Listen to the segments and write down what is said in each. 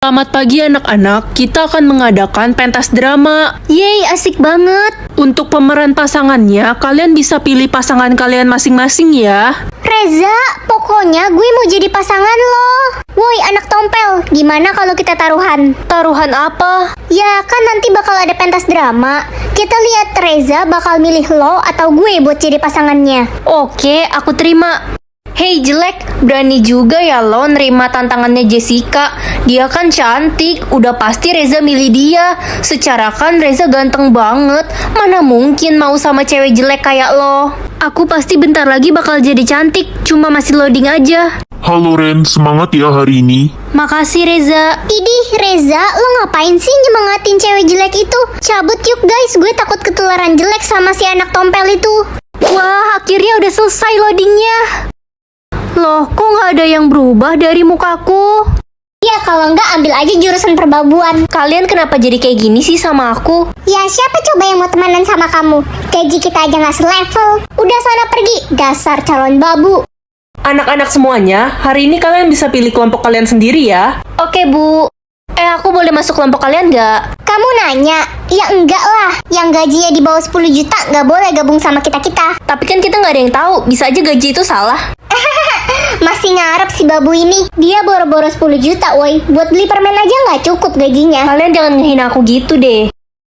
Selamat pagi anak-anak, kita akan mengadakan pentas drama. Yeay, asik banget. Untuk pemeran pasangannya, kalian bisa pilih pasangan kalian masing-masing ya. Reza, pokoknya gue mau jadi pasangan lo. Woi anak tompel, gimana kalau kita taruhan? Taruhan apa? Ya kan nanti bakal ada pentas drama. Kita lihat Reza bakal milih lo atau gue buat jadi pasangannya. Oke, aku terima. Hei jelek, berani juga ya lo nerima tantangannya Jessica. Dia kan cantik, udah pasti Reza milih dia. Secara kan Reza ganteng banget. Mana mungkin mau sama cewek jelek kayak lo. Aku pasti bentar lagi bakal jadi cantik, cuma masih loading aja. Halo Ren, semangat ya hari ini. Makasih Reza. Idih Reza, lo ngapain sih nyemangatin cewek jelek itu? Cabut yuk guys, gue takut ketularan jelek sama si anak tompel itu. Wah, akhirnya udah selesai loadingnya. Loh, kok nggak ada yang berubah dari mukaku? Ya kalau enggak ambil aja jurusan perbabuan. Kalian kenapa jadi kayak gini sih sama aku? Ya siapa coba yang mau temenan sama kamu? Gaji kita aja nggak selevel. Udah sana pergi, dasar calon babu. Anak-anak semuanya, hari ini kalian bisa pilih kelompok kalian sendiri ya. Oke Bu. Aku boleh masuk kelompok kalian nggak? Kamu nanya? Ya enggak lah. Yang gajinya di bawah 10 juta nggak boleh gabung sama kita-kita. Tapi kan kita nggak ada yang tahu, bisa aja gaji itu salah. Masih ngarep si babu ini. Dia boro-boro 10 juta woi. Buat beli permen aja nggak cukup gajinya. Kalian jangan ngehina aku gitu deh.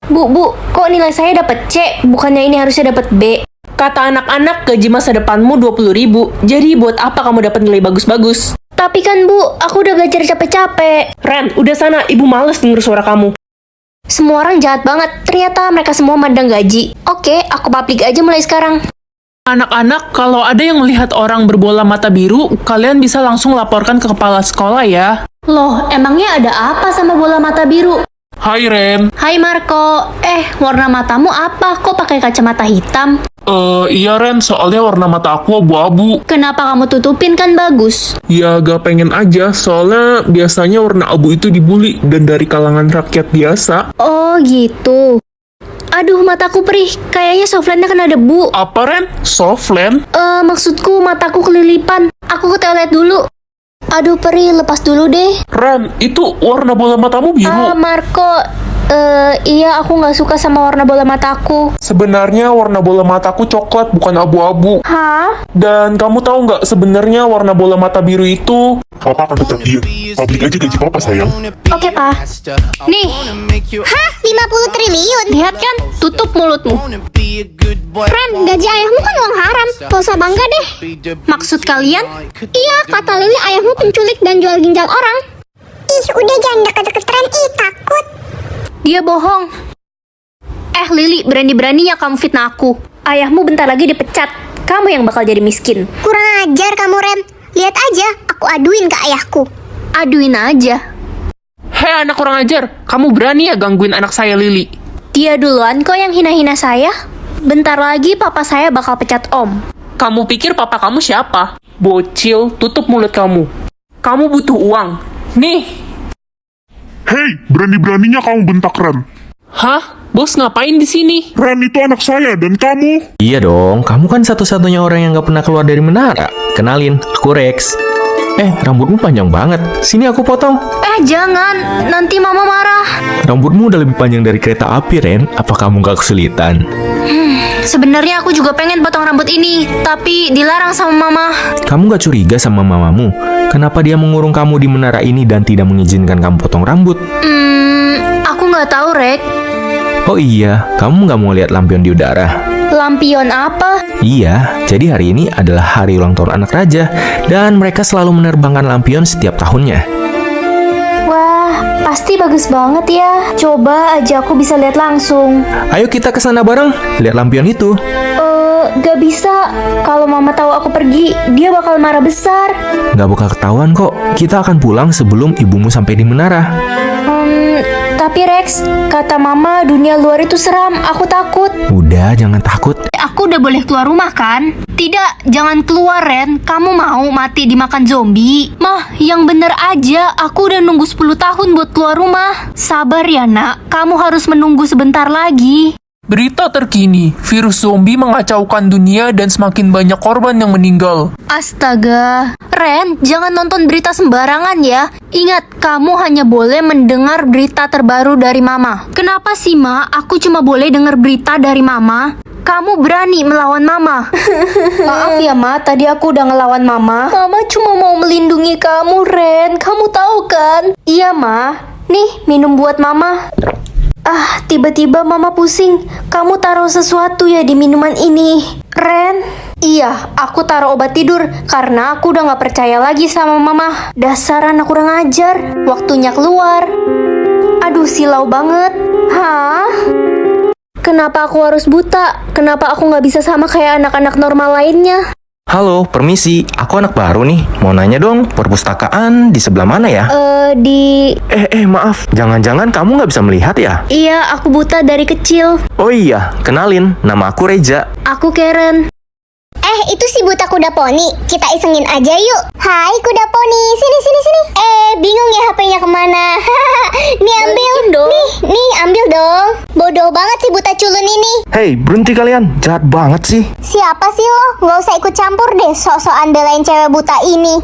Bu, kok nilai saya dapat C? Bukannya ini harusnya dapat B? Kata anak-anak, gaji masa depanmu 20.000. Jadi buat apa kamu dapat nilai bagus-bagus? Tapi kan Bu, aku udah belajar capek-capek. Ren, udah sana, ibu males denger suara kamu. Semua orang jahat banget. Ternyata mereka semua mandang gaji. Oke, aku publik aja mulai sekarang. Anak-anak, kalau ada yang melihat orang berbola mata biru, kalian bisa langsung laporkan ke kepala sekolah ya. Loh, emangnya ada apa sama bola mata biru? Hai Ren. Hai Marco. Warna matamu apa? Kok pakai kacamata hitam? Iya Ren, soalnya warna mata aku abu-abu. Kenapa kamu tutupin, kan bagus? Ya gak pengen aja, soalnya biasanya warna abu itu dibully dan dari kalangan rakyat biasa. Oh gitu. Aduh, mataku perih. Kayaknya softlandnya kena debu. Apa Ren? Softland? Maksudku mataku kelilipan. Aku ke toilet dulu. Aduh, perih. Lepas dulu deh. Ren, itu warna bola matamu biru. Marco. Iya, aku nggak suka sama warna bola mataku. Sebenarnya warna bola mataku coklat, bukan abu-abu. Hah? Dan kamu tahu nggak sebenarnya warna bola mata biru itu? Papa akan tetap diam. Publik aja gaji papa sayang. Oke, Pak. Nih. Hah? 50 triliun? Lihat kan? Tutup mulutmu. Ren, gaji ayahmu kan uang haram. Gak usah bangga deh. Maksud kalian? Iya, kata Lili ayahmu penculik dan jual ginjal orang. Ih, udah jangan deket-deket Ren. Ih, takut. Dia bohong. Lili, berani-beraninya kamu fitnah aku. Ayahmu bentar lagi dipecat. Kamu yang bakal jadi miskin. Kurang ajar kamu Ren. Lihat aja, aku aduin ke ayahku. Aduin aja. Hei anak kurang ajar, kamu berani ya gangguin anak saya Lili? Dia duluan kok yang hina-hina saya. Bentar lagi papa saya bakal pecat om. Kamu pikir papa kamu siapa? Bocil, tutup mulut kamu. Kamu butuh uang. Nih. Hei, berani-beraninya kamu bentak Ren. Hah? Bos ngapain di sini? Ren itu anak saya dan kamu. Iya dong, kamu kan satu-satunya orang yang gak pernah keluar dari menara. Kenalin, aku Rex. Rambutmu panjang banget. Sini aku potong. Jangan. Nanti mama marah. Rambutmu udah lebih panjang dari kereta api, Ren. Apa kamu gak kesulitan? Sebenarnya aku juga pengen potong rambut ini, tapi dilarang sama mama. Kamu gak curiga sama mamamu? Kenapa dia mengurung kamu di menara ini dan tidak mengizinkan kamu potong rambut? Aku nggak tahu, Rek. Oh iya, kamu gak mau lihat lampion di udara? Lampion apa? Iya, jadi hari ini adalah hari ulang tahun anak raja, dan mereka selalu menerbangkan lampion setiap tahunnya. Wah, pasti bagus banget ya. Coba aja aku bisa lihat langsung. Ayo kita ke sana bareng, lihat lampion itu. Gak bisa. Kalau mama tahu aku pergi, dia bakal marah besar. Gak bakal ketahuan kok, kita akan pulang sebelum ibumu sampai di menara. Tapi Rex, kata mama dunia luar itu seram, aku takut. Udah, jangan takut. Aku udah boleh keluar rumah kan? Tidak, jangan keluar Ren. Kamu mau mati dimakan zombie? Mah, yang bener aja, aku udah nunggu 10 tahun buat keluar rumah. Sabar ya nak, kamu harus menunggu sebentar lagi. Berita terkini, virus zombie mengacaukan dunia dan semakin banyak korban yang meninggal. Astaga. Ren, jangan nonton berita sembarangan ya. Ingat, kamu hanya boleh mendengar berita terbaru dari Mama. Kenapa sih, Ma? Aku cuma boleh dengar berita dari Mama. Kamu berani melawan Mama. Maaf ya, Ma. Tadi aku udah ngelawan Mama. Mama cuma mau melindungi kamu, Ren. Kamu tahu kan? Iya, Ma. Nih, minum buat Mama. Ah, tiba-tiba Mama pusing. Kamu taruh sesuatu ya di minuman ini. Ren? Iya, aku taruh obat tidur karena aku udah gak percaya lagi sama Mama. Dasar anak kurang ajar. Waktunya keluar. Aduh, silau banget. Hah? Kenapa aku harus buta? Kenapa aku gak bisa sama kayak anak-anak normal lainnya? Halo, permisi. Aku anak baru nih. Mau nanya dong, perpustakaan di sebelah mana ya? Maaf. Jangan-jangan kamu nggak bisa melihat ya? Iya, aku buta dari kecil. Oh iya, kenalin. Nama aku Reja. Aku Karen. Itu si buta kuda poni. Kita isengin aja yuk. Hai kuda poni, sini. Bingung ya HP-nya kemana? Nih ambil. Nih ambil dong. Bodoh banget si buta culun ini. Hei, berhenti kalian. Jahat banget sih. Siapa sih lo? Nggak usah ikut campur deh sok-sokan belain cewek buta ini.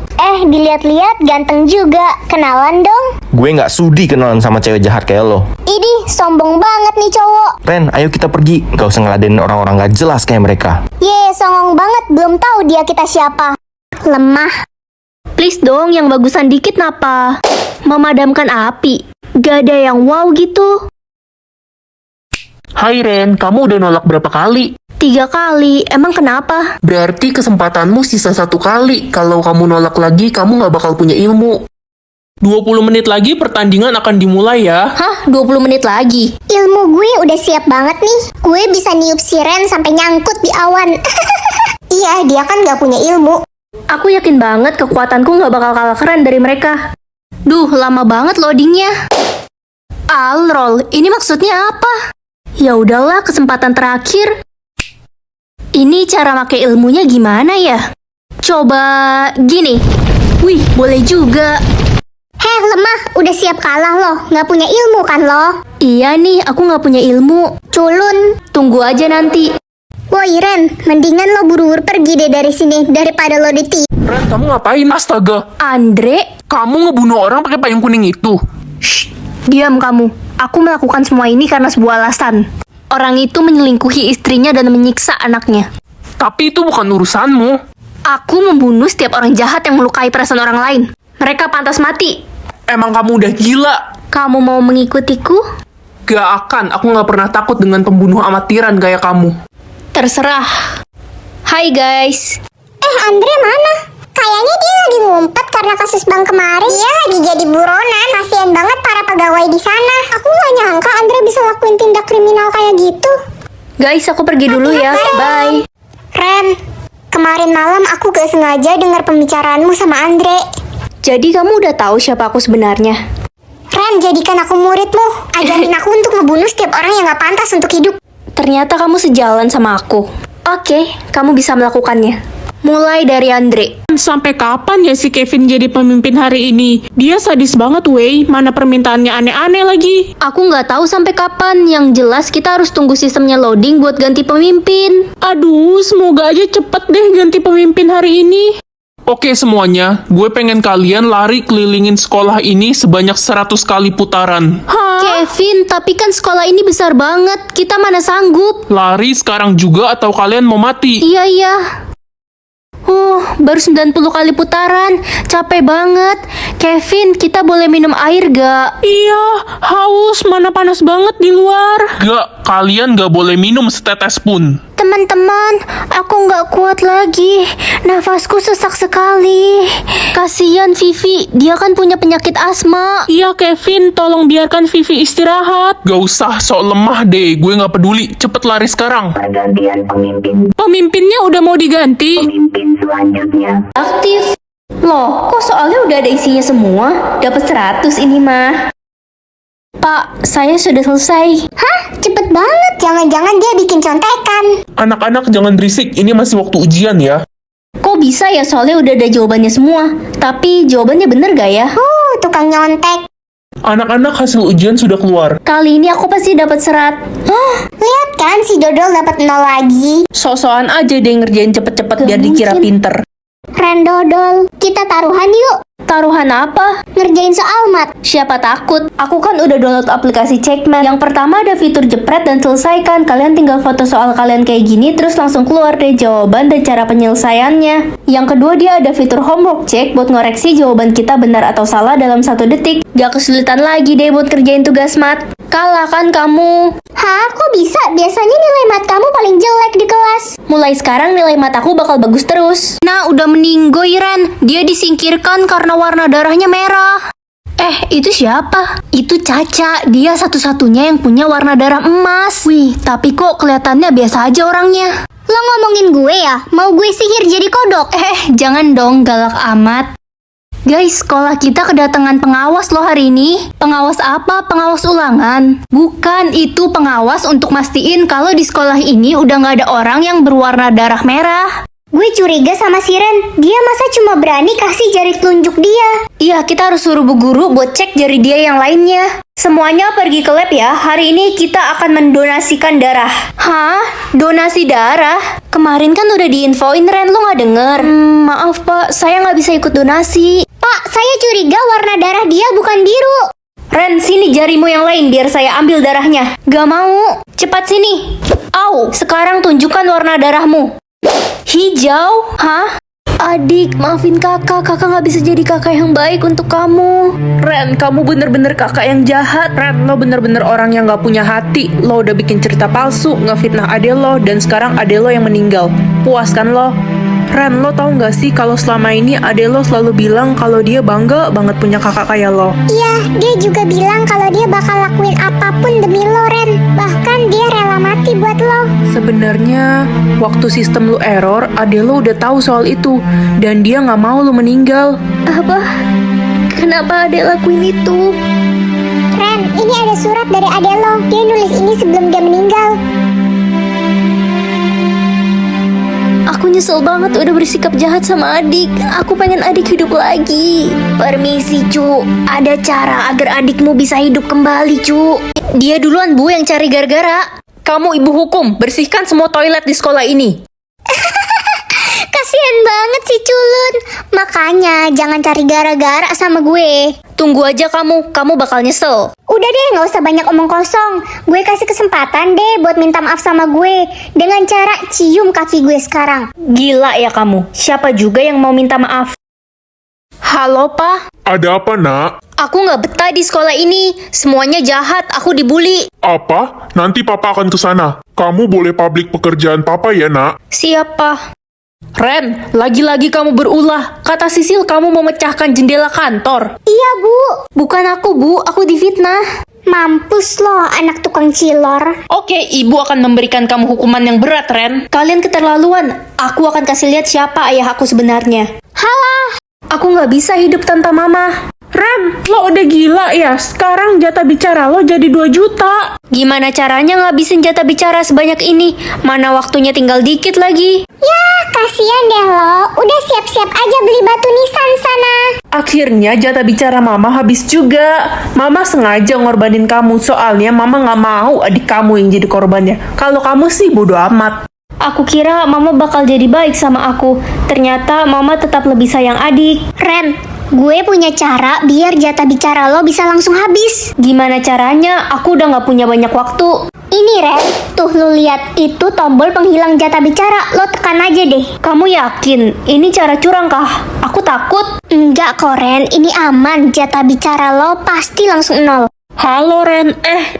Dilihat-lihat ganteng juga. Kenalan dong. Gue nggak sudi kenalan sama cewek jahat kayak lo. Idih, sombong banget nih cowok. Ren, ayo kita pergi. Gak usah ngeladenin orang-orang gak jelas kayak mereka. Songong banget. Belum tahu dia kita siapa. Lemah. Please dong, yang bagusan dikit napa? Memadamkan api. Gak ada yang wow gitu. Hai Ren, kamu udah nolak berapa kali? 3 kali. Emang kenapa? Berarti kesempatanmu sisa 1 kali. Kalau kamu nolak lagi, kamu nggak bakal punya ilmu. 20 menit lagi pertandingan akan dimulai ya. Hah? 20 menit lagi? Ilmu gue udah siap banget nih. Gue bisa niup siren sampai nyangkut di awan. Iya, dia kan gak punya ilmu. Aku yakin banget kekuatanku nggak bakal kalah keren dari mereka. Duh, lama banget loadingnya. Alrol, ini maksudnya apa? Ya udahlah, kesempatan terakhir. Ini cara pakai ilmunya gimana ya? Coba gini. Wih, boleh juga. Lemah, udah siap kalah loh. Gak punya ilmu kan lo? Iya nih, aku nggak punya ilmu. Culun. Tunggu aja nanti. Woi Ren, mendingan lo buru-buru pergi deh dari sini daripada lo ditipu. Ren, kamu ngapain? Astaga, Andre, kamu ngebunuh orang pakai payung kuning itu. shh, diam kamu. Aku melakukan semua ini karena sebuah alasan. Orang itu menyelingkuhi istrinya dan menyiksa anaknya. Tapi itu bukan urusanmu. Aku membunuh setiap orang jahat yang melukai perasaan orang lain. Mereka pantas mati. Emang kamu udah gila? Kamu mau mengikutiku? Gak akan, aku gak pernah takut dengan pembunuh amatiran kayak kamu. Terserah. Hai guys. Andre mana? Kayaknya dia lagi ngumpet karena kasus bank kemarin. Dia lagi jadi buronan. Kasian banget para pegawai di sana. Aku gak nyangka Andre bisa lakuin tindak kriminal kayak gitu. Guys, aku pergi dulu ya. Bye. Ren, kemarin malam aku gak sengaja dengar pembicaraanmu sama Andre. Jadi kamu udah tahu siapa aku sebenarnya? Ren, jadikan aku muridmu. Ajarin aku untuk ngebunuh setiap orang yang gak pantas untuk hidup. Ternyata kamu sejalan sama aku. Oke, kamu bisa melakukannya. Mulai dari Andre. Sampai kapan ya si Kevin jadi pemimpin hari ini? Dia sadis banget, wey. Mana permintaannya aneh-aneh lagi. Aku nggak tahu sampai kapan. Yang jelas kita harus tunggu sistemnya loading buat ganti pemimpin. Aduh, semoga aja cepet deh ganti pemimpin hari ini. Oke semuanya, gue pengen kalian lari kelilingin sekolah ini sebanyak 100 kali putaran. Kevin, tapi kan sekolah ini besar banget. Kita mana sanggup? Lari sekarang juga atau kalian mau mati? Iya. Baru 90 kali putaran. Capek banget. Kevin, kita boleh minum air gak? Iya, haus, mana panas banget di luar. Gak, kalian gak boleh minum setetes pun. Teman-teman, aku nggak kuat lagi. Nafasku sesak sekali. Kasian Vivi, dia kan punya penyakit asma. Iya Kevin, tolong biarkan Vivi istirahat. Gak usah, sok lemah deh, gue gak peduli. Cepet lari sekarang. Pergantian pemimpin. Pemimpinnya udah mau diganti. Pemimpin selanjutnya. Aktif. Loh, kok soalnya udah ada isinya semua? Dapat 100 ini mah. Pak, saya sudah selesai. Hah? Cepet banget. Jangan-jangan dia bikin contekan. Anak-anak jangan berisik, ini masih waktu ujian ya. Kok bisa ya, soalnya udah ada jawabannya semua. Tapi jawabannya bener gak ya? Tukang nyontek. Anak-anak, hasil ujian sudah keluar. Kali ini aku pasti dapat serat. Lihat kan si Dodol dapat 0 lagi. So-soan aja deh ngerjain cepet-cepet biar dikira pinter. Ren Dodol, kita taruhan yuk. Taruhan apa? Ngerjain soal mat. Siapa takut? Aku kan udah download aplikasi Checkmate. Yang pertama ada fitur jepret dan selesaikan. Kalian tinggal foto soal kalian kayak gini, terus langsung keluar deh jawaban dan cara penyelesaiannya. Yang kedua dia ada fitur homework check buat ngoreksi jawaban kita benar atau salah dalam 1 detik. Gak kesulitan lagi deh buat kerjain tugas mat. Kalah kan kamu? Hah, kok bisa? Biasanya nilai mat kamu paling jelek di kelas. Mulai sekarang nilai mat aku bakal bagus terus. Nah, udah meninggoy Ren. Dia disingkirkan karena warna darahnya merah. Itu siapa? Itu Caca. Dia satu-satunya yang punya warna darah emas. Wih, tapi kok kelihatannya biasa aja orangnya. Lo ngomongin gue ya? Mau gue sihir jadi kodok? Jangan dong galak amat. Guys, sekolah kita kedatangan pengawas loh hari ini. Pengawas apa? Pengawas ulangan? Bukan, itu pengawas untuk mastiin kalau di sekolah ini udah nggak ada orang yang berwarna darah merah. Gue curiga sama si Ren. Dia masa cuma berani kasih jari telunjuk dia? Iya, kita harus suruh bu guru buat cek jari dia yang lainnya. Semuanya pergi ke lab ya. Hari ini kita akan mendonasikan darah. Hah? Donasi darah? Kemarin kan udah diinfoin Ren, lo nggak denger? Maaf pak, saya nggak bisa ikut donasi. Pak, saya curiga warna darah dia bukan biru. Ren, sini jarimu yang lain biar saya ambil darahnya. Gak mau. Cepat sini. Au, sekarang tunjukkan warna darahmu. Hijau? Hah? Adik, maafin kakak. Kakak gak bisa jadi kakak yang baik untuk kamu. Ren, kamu bener-bener kakak yang jahat. Ren, lo bener-bener orang yang gak punya hati. Lo udah bikin cerita palsu, ngefitnah ade lo, dan sekarang ade lo yang meninggal. Puas kan lo? Ren, lo tau gak sih kalau selama ini ade lo selalu bilang kalau dia bangga banget punya kakak kayak lo. Iya, dia juga bilang kalau dia bakal lakuin apapun demi lo, Ren. Bahkan dia rela mati buat lo. Sebenarnya waktu sistem lo error, ade lo udah tahu soal itu dan dia nggak mau lo meninggal. Apa? Kenapa adek lakuin itu? Ren, ini ada surat dari ade lo. Dia nulis ini sebelum dia meninggal. Aku nyesel banget udah bersikap jahat sama adik. Aku pengen adik hidup lagi. Permisi, Cu. Ada cara agar adikmu bisa hidup kembali, Cu. Dia duluan, Bu, yang cari gara-gara. Kamu ibu hukum, bersihkan semua toilet di sekolah ini. Kasian banget si Culun. Makanya jangan cari gara-gara sama gue. Tunggu aja kamu bakal nyesel. Udah deh, gak usah banyak omong kosong. Gue kasih kesempatan deh buat minta maaf sama gue dengan cara cium kaki gue sekarang. Gila ya kamu. Siapa juga yang mau minta maaf? Halo, Pak. Ada apa, nak? Aku nggak betah di sekolah ini. Semuanya jahat. Aku dibully. Apa? Nanti papa akan ke sana. Kamu boleh publik pekerjaan papa ya, nak? Siapa? Ren, lagi-lagi kamu berulah. Kata Sisil kamu mau memecahkan jendela kantor. Iya, Bu. Bukan aku, Bu. Aku difitnah. Mampus lo, anak tukang cilor. Oke, ibu akan memberikan kamu hukuman yang berat, Ren. Kalian keterlaluan. Aku akan kasih lihat siapa ayah aku sebenarnya. Halah. Aku nggak bisa hidup tanpa mama. Ren, lo udah gila ya? Sekarang jatah bicara lo jadi 2 juta. Gimana caranya ngabisin jatah bicara sebanyak ini? Mana waktunya tinggal dikit lagi. Ya, kasihan deh lo. Udah siap-siap aja beli batu nisan sana. Akhirnya jatah bicara mama habis juga. Mama sengaja ngorbanin kamu, soalnya mama nggak mau adik kamu yang jadi korbannya. Kalau kamu sih bodo amat. Aku kira mama bakal jadi baik sama aku. Ternyata mama tetap lebih sayang adik. Ren, gue punya cara biar jatah bicara lo bisa langsung habis. Gimana caranya? Aku udah nggak punya banyak waktu. Ini Ren, tuh lu lihat itu tombol penghilang jatah bicara. Lo tekan aja deh. Kamu yakin? Ini cara curang kah? Aku takut. Enggak kok Ren, ini aman. Jatah bicara lo pasti langsung 0. Halo Ren,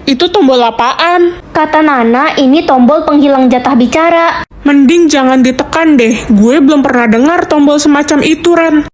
itu tombol apaan? Kata Nana, ini tombol penghilang jatah bicara. Mending jangan ditekan deh. Gue belum pernah dengar tombol semacam itu, Ren.